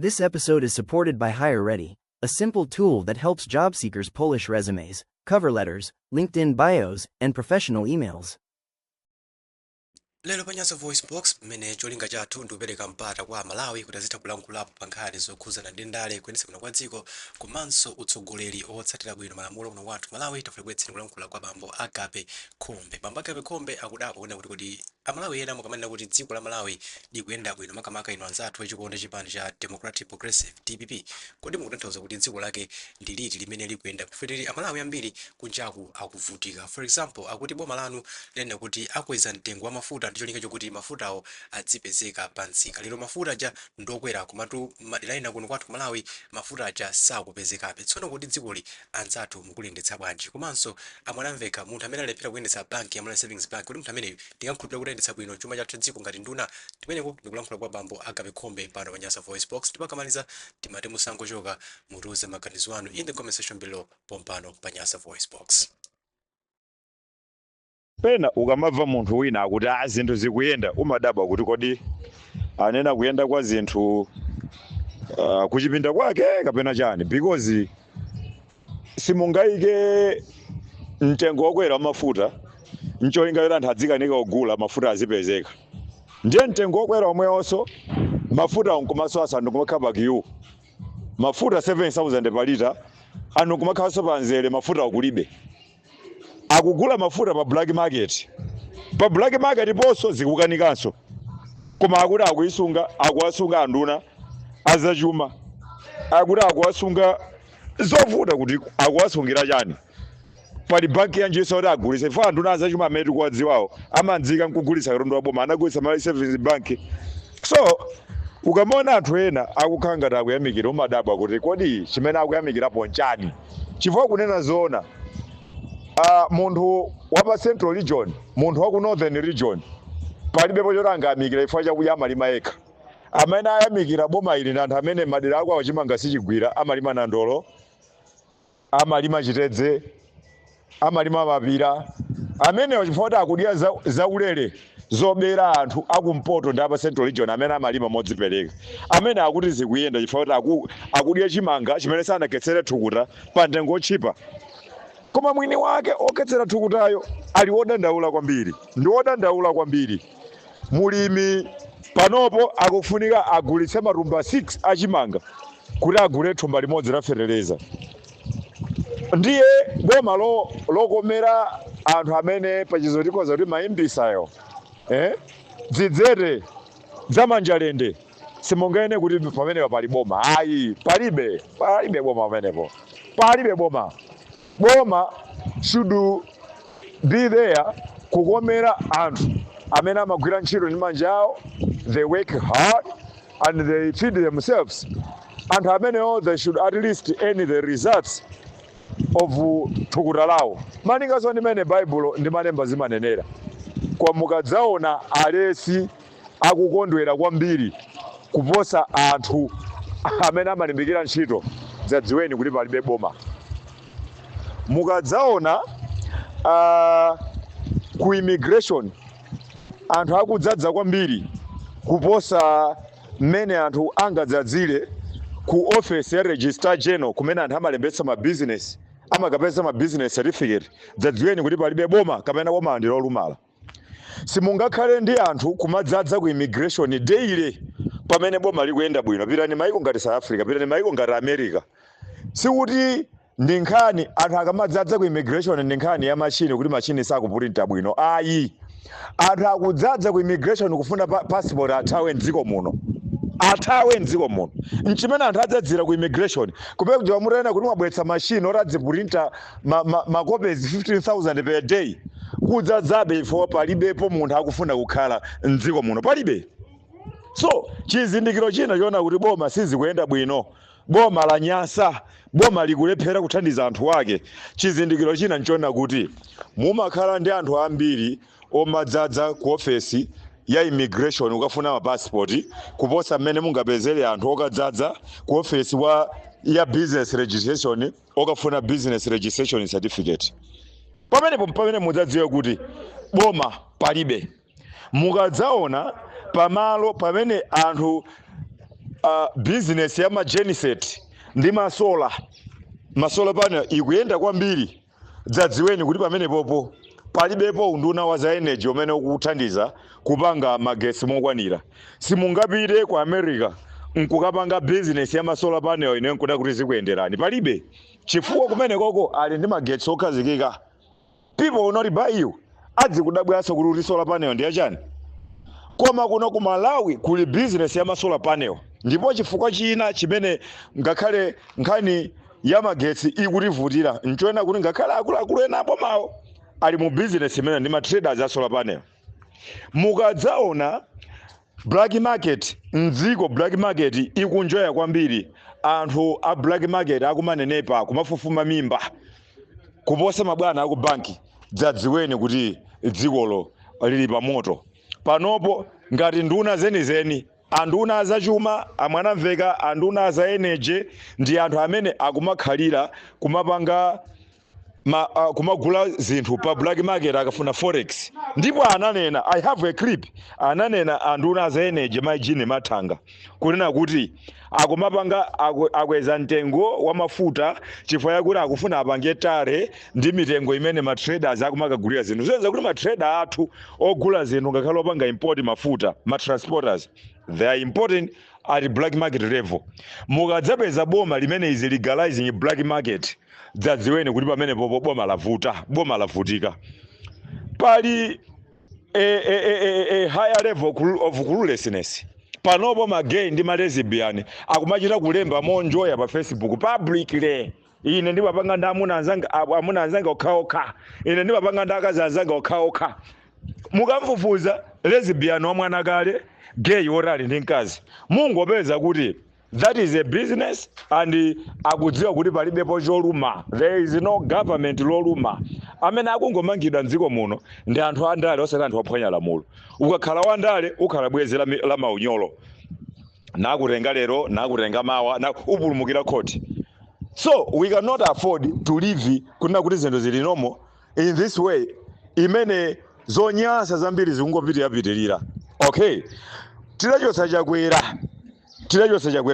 This episode is supported by HireReady, a simple tool that helps job seekers polish resumes, cover letters, LinkedIn bios, and professional emails. Lelo panyaso voice box mmene cholinga chathu ndikupereka mpata kwa Malawi kuti azitha kulankhulapo pa nkhani zokhuzana ndi ndale kuyendetsa bwino kwa dziko komanso utsogoleri otsatira bwino malamulo kuno kwathu Malawi. Tafuna kulankhula kwa bambo Agape Khombe. Bambo Agape Khombe akudapa kuona kuti kodi Amalawi ena mukamanena kuti dziko la Malawi likuyenda bwino makamaka ino anzathu echikondo chipani cha Democratic Progressive DPP, kodi mukutanthauza kuti dziko lake ndi liti limene likuyenda kufuatiri Amalawi ambiri kunjaku akuvutika. For example, akuti boma lanu lena kuti akweza mtengo wa mafuta ndi cholinga chokuti mafutawo adzipezeka pa ntsika. Lero mafuta aja ndokwera komatu madera ena kuno kwathu Malawi mafuta aja sakupezekabe. Tsono kuti dzikoli anzathu mukulendetsa bwanji, komanso amwanamveka munthu amene alephera kuyendetsa banki ya Malawi Savings Bank, kuti munthu amene ndingakhulupirira kuyendetsa bwino chuma chathu dziko ngati nduna. Timeneko ndikulankhula kwa bambo Agape Khombe pano pa Nyasa Voice Box. Tipakamaliza timati musangochoka mutiuze maganizo anu in the comment section below pompano pa Nyasa Voice Box. Pena ukamava munthu wina akuti zinthu zikuyenda umadabwa kuti kodi anena kuyenda kwa zinthu kuchipinda kwake kapena chani, because simungaike mtengo wokwera mafuta ncholinga yoti anthu adzikanika kugula mafuta azipezeka. Ndiye mtengo wokwera omweyonso mafuta onkomanso asanu kumakhala kiyu mafuta 7,000 pa lita anu kumakhalanso panzere mafuta akulibe. Akugula mafuta pa black market. Pa black market ponso zikukanikanso. Koma akuti akuwasunga anduna azachuma. Akuti akuwasunga zovuta kuti akuwasungira chani. Pali banki yanjiso kuti agulise. Fa anduna azachuma amene tikuwadziwawo amanzika nkugulisa katundu wa boma, anagulisa Malawi Savings Bank. So ukamona anthu ena akukhala ngati akuyamikira umadabwa kuti kodi chimene akuyamikirapo nchani. Chifukwa kunena zoona munthu wapa Central Region, munthu waku Northern Region palibepo chotanga amikira chifukwa chakuti amalima yekha. Amene ayamikira boma ili ndi anthu amene madera ako achimanga sichigwira, amalima Nandolo, amalima Chitedze, amalima Mapira, amene chifukwa kuti akudya zaulere zobera anthu akumpoto ndi apa Central Region amene amalima modzipereka, amene akuti zikuyenda chifukwa kuti akudya chimanga chimene sanaketsere thukuta pa mtengo otchipa. Koma mwini wake oketsera thukutayo ali wodandaula kwambiri, ndi wodandaula kwambiri. Mulimi panopo akufunika agulitse matumba 6 achimanga kuti agule thumba limodzi la fereleza. Ndiye boma lokomera anthu amene pachizotikoza kuti maimbisayo dzidzere zamanjalende simungene kuti pamene pali boma. Ayi, palibe boma pamenepo, palibe boma. Boma should be there kukomera anthu amene amagwira ntchito ndi manja awo. They work hard and they feed themselves. Anthu amenewo they should at least earn the results of thukuta lawo. Maningaso ndimene Bible ndi malemba zimanenera. Kwa mukadzaona alesi akukondwera kwambiri kuposa anthu amene amalimbikira ntchito, zadziweni kuti palibe boma. Mukadzaona ku immigration anthu akudzadza kwambiri kuposa mmene anthu angadzadzire ku office ya Registrar General kumene anthu amalembetsa ma business, amakapeza ma business certificate, zadziweni kuti palibe boma kapena boma ndi lolumala. Simungakhale ndi anthu kumadzadza ku immigration daily pamene boma likuyenda bwino. Pitani maiko ngati South Africa, pitani maiko ngati America. Sikuti ndi nkhani anthu akamadzadza ku immigration ndi nkhani ya machine kuti machine sakupulinta bwino. Ayi, anthu akudzadza ku immigration kufuna passport athawe mdziko muno, athawe mdziko muno. Nchimene anthu adzadzira ku immigration kupeka kuti wamutena kuti mwabweretsa machine oti adzipulinta makopezi 15,000 per day, kudzadzabe ifo palibepo munthu akufuna kukhala mdziko muno, palibe. So chizindikiro china chiona kuti boma sizikuyenda bwino, boma la Nyasa, boma likulephera kuthandiza anthu ake. Chizindikiro china nchona kuti mumakhala ndi anthu ambiri omadzadza ku ofesi ya immigration ukafuna ma passport kuposa mmene mungapezere anthu okadzadza ku ofesi ya business registration okafuna business registration certificate. Pamene mudzadziwe kuti boma palibe. Mukadzaona pamalo pamene anthu business ya Genset ndi masola panel ikuyenda kwambiri. Dzadziweni kuti pamene popo palibepo unduna wa za energy umene ukuthandiza kupanga magetsi mokwanira. Simungapite ku America nkukapanga business ya masola panel ine nkuda kuti zikuyenderani, palibe chifukwa kumene koko ali ndi magetsi okhazikika. People will not buy you. Adzikudabwasa kuti solar panel ndi yachani. Koma kuno ku Malawi kuli business ya solar panel, ndipo chifukwa china chimene ngakhale nkhani ya magetsi ikutivutira nchoena kuti ngakhale akuluakulu ena abomawo ali mu business imene ndi ma traders a solar panel. Mukadzaona black market mdziko, black market ikunjoya kwambiri. Anthu a black market akumanenepa kumafufuma mimba kuposa mabwana aku banki. Dzadziweni kuti dzikolo lili pa moto. Panopo ngati nduna zenizeni, anduna azachuma amwanamveka, anduna za energy ndi anthu amene akumakhalira kumapanga kumagula zinthu pa black market akafuna forex. Ndipo ananena, I have a clip, ananena anduna za energy majini mathanga kunena kuti akumapanga akweza mtengo wa mafuta chifukwa yakuti akufuna apange tare ndi mitengo imene ma traders akumakagulira zinthu. Zoyenza kuti ma trader athu ogula zinthu ngakhale opanga import mafuta, ma transporters, they are important at black market level. Mukadzapeza boma limene is legalizing black market, dzadziweni kuti pamene popo boma lavutika. Pali higher level of cluelessness. Panopo magay ndi lesbian akumachita kulemba monjoya pa Facebook publicly. Ine ndimapanga ndi amuna anzanga okhaokha, ine ndimapanga ndi akazi anzanga okhaokha. Mukamfufuza lesbian wa mwana kale, gay orali ndi mkazi, mungopeza kuti that is a business and akudziwa kuti palibepo choluma. There is no government loluma. Amene akungomangidwa mdziko muno ndi anthu andale osati anthu ophwanya lamulo. Ukakhala wandale ukhala bwezi la maunyolo. Nakutenga lero, nakutenga mawa, upulumukira khoti. So we cannot afford to live kuna kuti zinthu zili nomo in this way imene zonyasa zambiri zikungopitirira. Okay. Tilachosa chakwera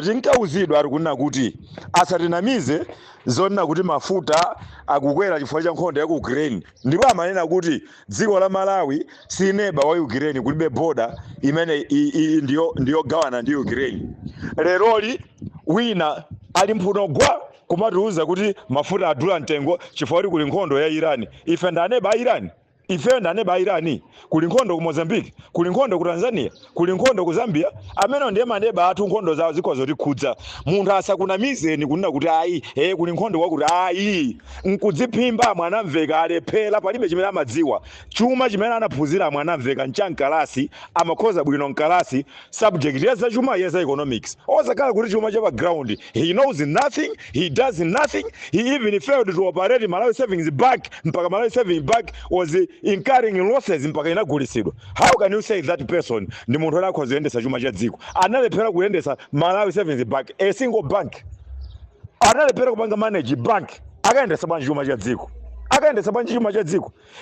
tinkauzidwa ari kunena kuti asatinamize zonena kuti mafuta akukwera chifukwa cha nkhondo ya ku Ukraine. Ndipo amanena kuti dziko la Malawi si neighbor wa Ukraine, kulibe border imene ndiyo gawana ndi Ukraine. Leroli wina ali mphuno gwa kumatiuza kuti mafuta adula mtengo chifukwa kuti kuli nkhondo ya Iran. Ife ndaneba Iran. Ife ndaneba Irani, kuli nkhondo ku Mozambique, kuli nkhondo ku Tanzania, kuli nkhondo ku Zambia. Amene ndiye maneba athu nkhondo zawo zikhoza tikhudza. Munthu asakunamizeni kunena kuti ayi kuli nkhondo kwakuti ayi nkudziphimba mwanamveka alephera palibe chimene amadziwa. Chuma chimene anaphunzira mwanamveka nchankalasi amakhoza bwino nkalasi subject ya za chuma ya za economics. Osakhala kuti chuma cha background, he knows nothing, he does nothing, he even failed to operate Malawi Savings Bank mpaka Malawi Savings Bank was incurring losses mpaka inagulisidwa. How can you say that person ndi munthu akhoza kuyendesa chuma cha dziko? Analephera kuyendesa Malawi Savings Bank, a single bank. Analephera kupanga manage bank, akayendesa bwanji chuma cha dziko.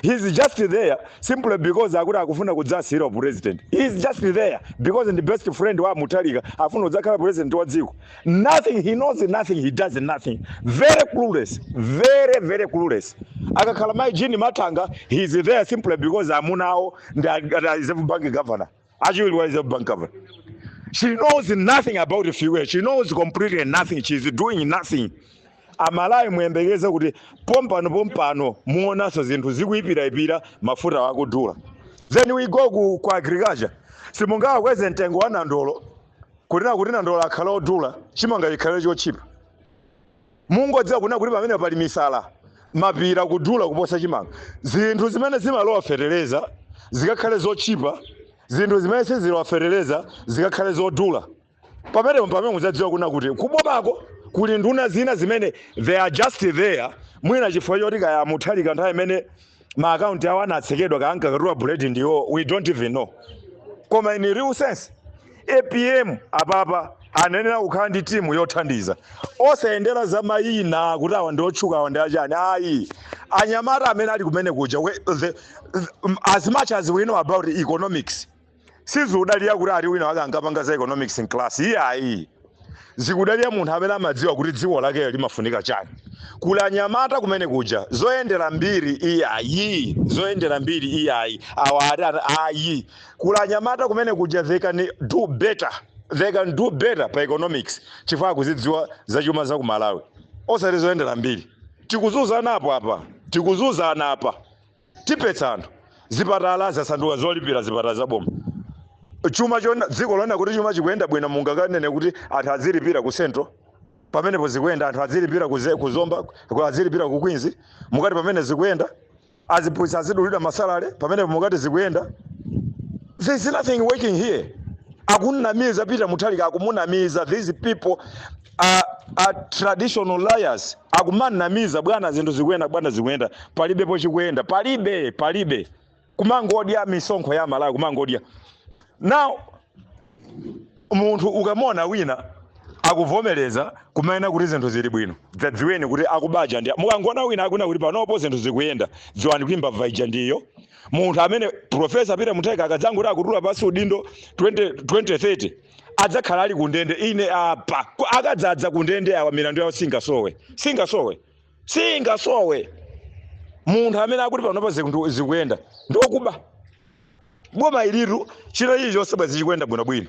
He's just there simply because akuti akufuna kudzasira president. He's just there because the best friend wa Mutalika afuna kudzakhala president wa dziko. Nothing, he knows nothing, he does nothing. Very clueless, very clueless. Akakhala majini matanga, he's there simply because amunawo ndi Reserve Bank governor. Actually, what is the bank governor? She knows nothing about the future. She knows completely nothing. She's doing nothing. Amalawi muyembekeze kuti pompano muonaso zinthu zikuipira mafuta wakudula. Then we go ku agriculture. Simungawa kweze mtengo wa nandolo kuti nandolo akhala odula chimanga chikhale chochipa. Mungodziwa kunena kuti pamene pali misala mapira kudula kuposa chimanga. Zinthu zimene zimalowa fereleza zikakhale zochipa, zinthu zimene sizilowa fereleza zikakhale zodula. Pamene muzadziwa kunena kuti kubomako kuli nduna zina zimene they are just there. Mwina chifukwa choti kaya Mutalika nthawi imene ma account awo anatsekedwa kanka katula bullet ndiwo, we don't even know. Koma in real sense APM apapa anenera kukhala ndi timu yothandiza osayendera za mayina kuti awa ndiotchuka awa ndi achani. Ayi anyamata amene ali kumene kuja as much as we know about economics, Sizudalira kuti ali wina wakangapanga za economics in class iyayi. Zikudalira munthu amene amadziwa kuti dziko lake limafunika chani. Kula Nyamata kumene kuja zoyendera mbiri iyayi, zoyendera mbiri iyayi. Awari ayi. Kula Nyamata kumene kuja they can do better. They can do better pa economics. Chifukwa kuzidziwa za chuma za ku Malawi. Osati zoyendera mbiri. Tikuzuzana apa. Tikuzuzana apa. Tipetsana. Zipatala zasanduka zolipira zipatala zaboma. Chuma chona dziko lona kuti chuma chikuyenda bwino mungakanene kuti anthu azilipira ku Central. Pamenepo zikuyenda anthu azilipira ku Zomba, azilipira ku Queens. Mukati pamene zikuyenda aziphunzitsa azidulira masalale pamenepo mukati zikuyenda. There is nothing working here. Akunamiza Peter Mutharika akumunamiza. These people are traditional liars. Akumanamiza bwana zinthu zikuyenda palibepo chikuyenda palibe kumangodya misonkho ya Malawi kumangodya. Now munthu ukamona wina akuvomereza kumaena kuti zinthu zili bwino dziweni kuti akubaja ndi mukangona wina akuna kuti panopo zinthu zikuyenda dziwani kuimba vaija ndiyo. Munthu amene Professor Peter Mutharika akadzangu kuti akutula pasi udindo 2030 adzakhala ali kundende ine apa akadzadza kundende awa milandu yawo singasowe. Munthu amene akuti panopo zinthu zikuyenda ndokuba boma iliru chiro ichi chonse bwezi chikwenda bwinobwino.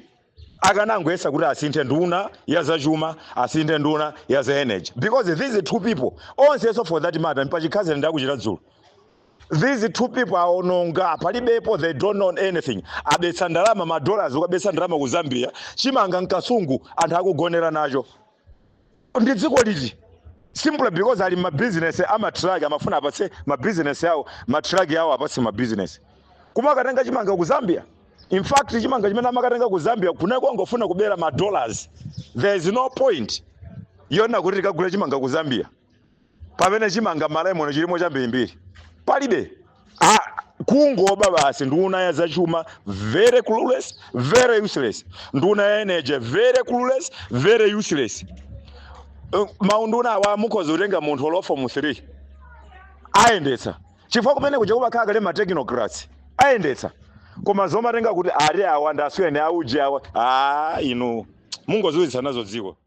Akanangoyesa kuti asinthe nduna ya zachuma asinthe nduna ya za energy because these two people onse so for that matter mpachikhazi ndakuchita dzulo. These two people are ononga palibepo they don't know anything. Abetsa ndalama $, ukabetsa ndalama ku Zambia chimanga nkasungu anthu akugonera nacho. Ndi dziko liti simply because ali ma business ama track amafuna apatse ma business yawo ma track yawo apatse ma business. Kumakatenga chimanga ku Zambia. In fact chimanga chimene amakatenga ku Zambia kuneko angofuna kubera $. There is no point yona kuti tikagula chimanga ku Zambia pamene chimanga malemon chilimo cha mbiri palibe. Kungoba basi nduna ya zachuma very clueless, very useless. Nduna ya energy very clueless, very useless. Maunduna awa mukhoza utenga munthu olofa mu 3 ayendetsa chifukwa kumene kuja kuba kale ma technocrats ayendetsa koma zomatenga kuti ari awa ndaswene auje awa inu mungoziwisa nazo dziko.